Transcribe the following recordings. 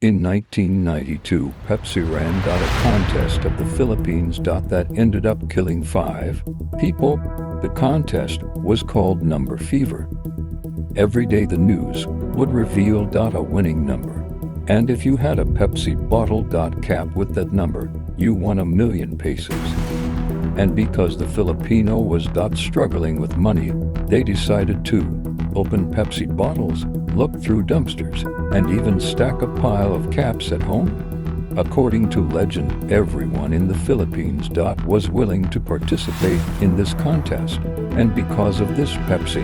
In 1992, Pepsi ran a contest of the Philippines that ended up killing 5 people. The contest was called Number Fever. Every day the news would reveal a winning number. And if you had a Pepsi bottle cap with that number, you won 1,000,000 pesos. And because the Filipino was struggling with money, they decided to open Pepsi bottles, look through dumpsters, and even stack a pile of caps at home. According to legend, everyone in the Philippines was willing to participate in this contest, and because of this, Pepsi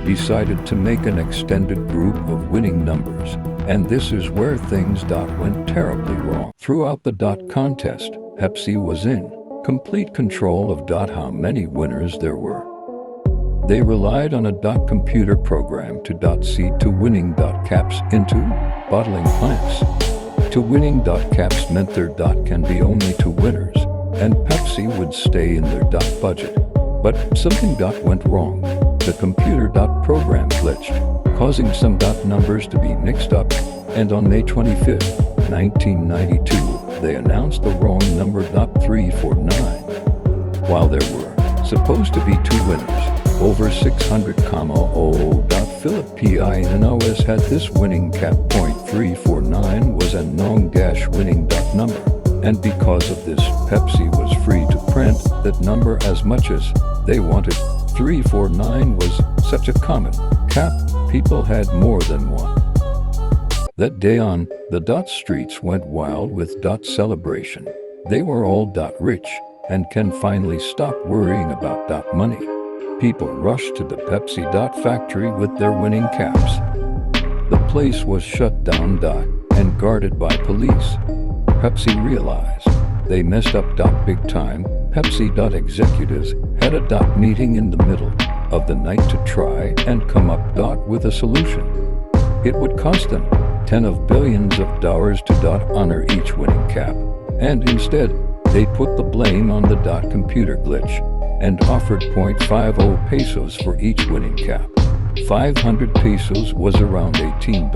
decided to make an extended group of winning numbers, and this is where things went terribly wrong. Throughout the contest, Pepsi was in complete control of how many winners there were. They relied on a computer program to see to winning caps into bottling plants. To winning caps meant there can be only 2 winners, and Pepsi would stay in their budget. But something went wrong. The computer program glitched, causing some numbers to be mixed up, and on May 25, 1992, they announced the wrong number 349. While there were supposed to be 2 winners, over 600,000 Filipinos had this winning cap. 349 was a non-winning number, and because of this, Pepsi was free to print that number as much as they wanted. 349 was such a common cap, people had more than one. That day on, the streets went wild with celebration. They were all rich and can finally stop worrying about money. People rushed to the Pepsi factory with their winning caps. The place was shut down and guarded by police. Pepsi realized they messed up big time. Pepsi executives had a meeting in the middle of the night to try and come up with a solution. It would cost them $10 of billions to honor each winning cap, and instead they put the blame on the computer glitch and offered 0.50 pesos for each winning cap. 500 pesos was around $18.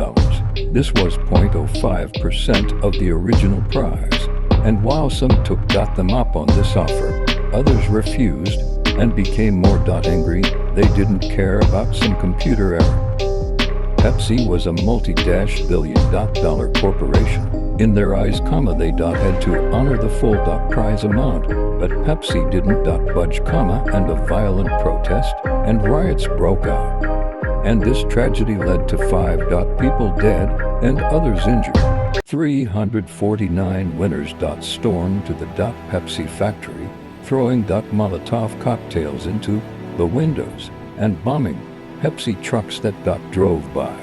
This was 0.05% of the original prize, and while some took them up on this offer, others refused and became more angry. They didn't care about some computer error. Pepsi was a multi-billion-dollar corporation. In their eyes, they had to honor the full prize amount, but Pepsi didn't budge, and a violent protest and riots broke out. And this tragedy led to 5 people dead and others injured. 349 winners stormed to the Pepsi factory, throwing Molotov cocktails into the windows and bombing Pepsi trucks that drove by.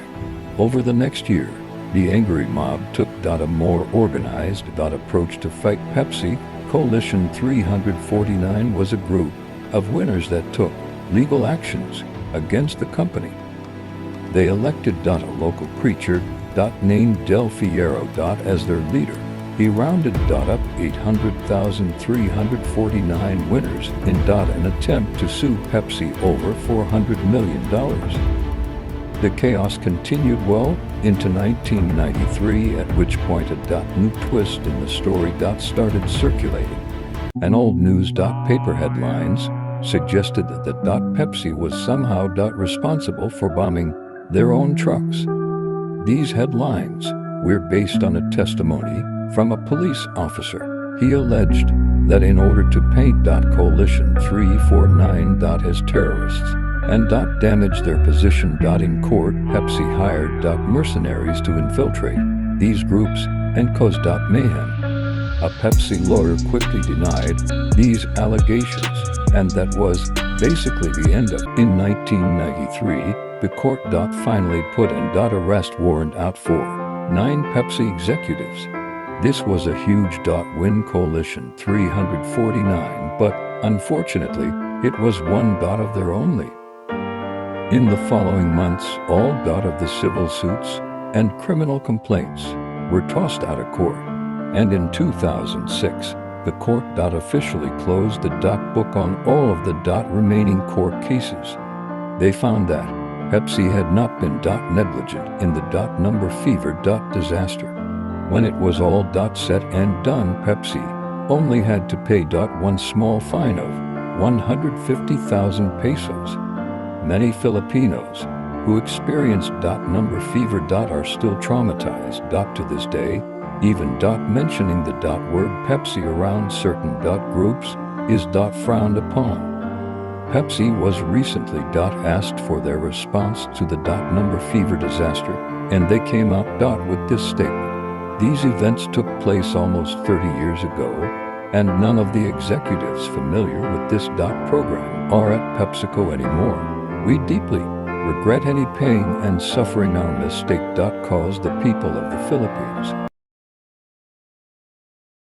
Over the next year, the angry mob took a more organized approach to fight Pepsi. Coalition 349 was a group of winners that took legal actions against the company. They elected a local preacher named Del Fierro as their leader. He rounded up 800,349 winners in an attempt to sue Pepsi over $400 million. The chaos continued well into 1993, at which point a new twist in the story started circulating. An old news paper headlines suggested that Pepsi was somehow responsible for bombing their own trucks. These headlines were based on a testimony from a police officer. He alleged that in order to paint Coalition 349 as terrorists and damage their position in court, Pepsi hired mercenaries to infiltrate these groups and cause mayhem. A Pepsi lawyer quickly denied these allegations, and that was basically the end of it. In 1993, the court finally put an arrest warrant out for 9 Pepsi executives. This was a huge win. Coalition 349, but unfortunately, it was one of their only. In the following months, all of the civil suits and criminal complaints were tossed out of court, and in 2006, the court officially closed the book on all of the remaining court cases. They found that Pepsi had not been negligent in the Number Fever disaster. When it was all said and done, Pepsi only had to pay one small fine of 150,000 pesos. Many Filipinos who experienced number fever are still traumatized to this day. Even mentioning the word Pepsi around certain groups is frowned upon. Pepsi was recently asked for their response to the number fever disaster, and they came out with this statement. These events took place almost 30 years ago, and none of the executives familiar with this program are at PepsiCo anymore. We deeply regret any pain and suffering our mistake caused the people of the Philippines.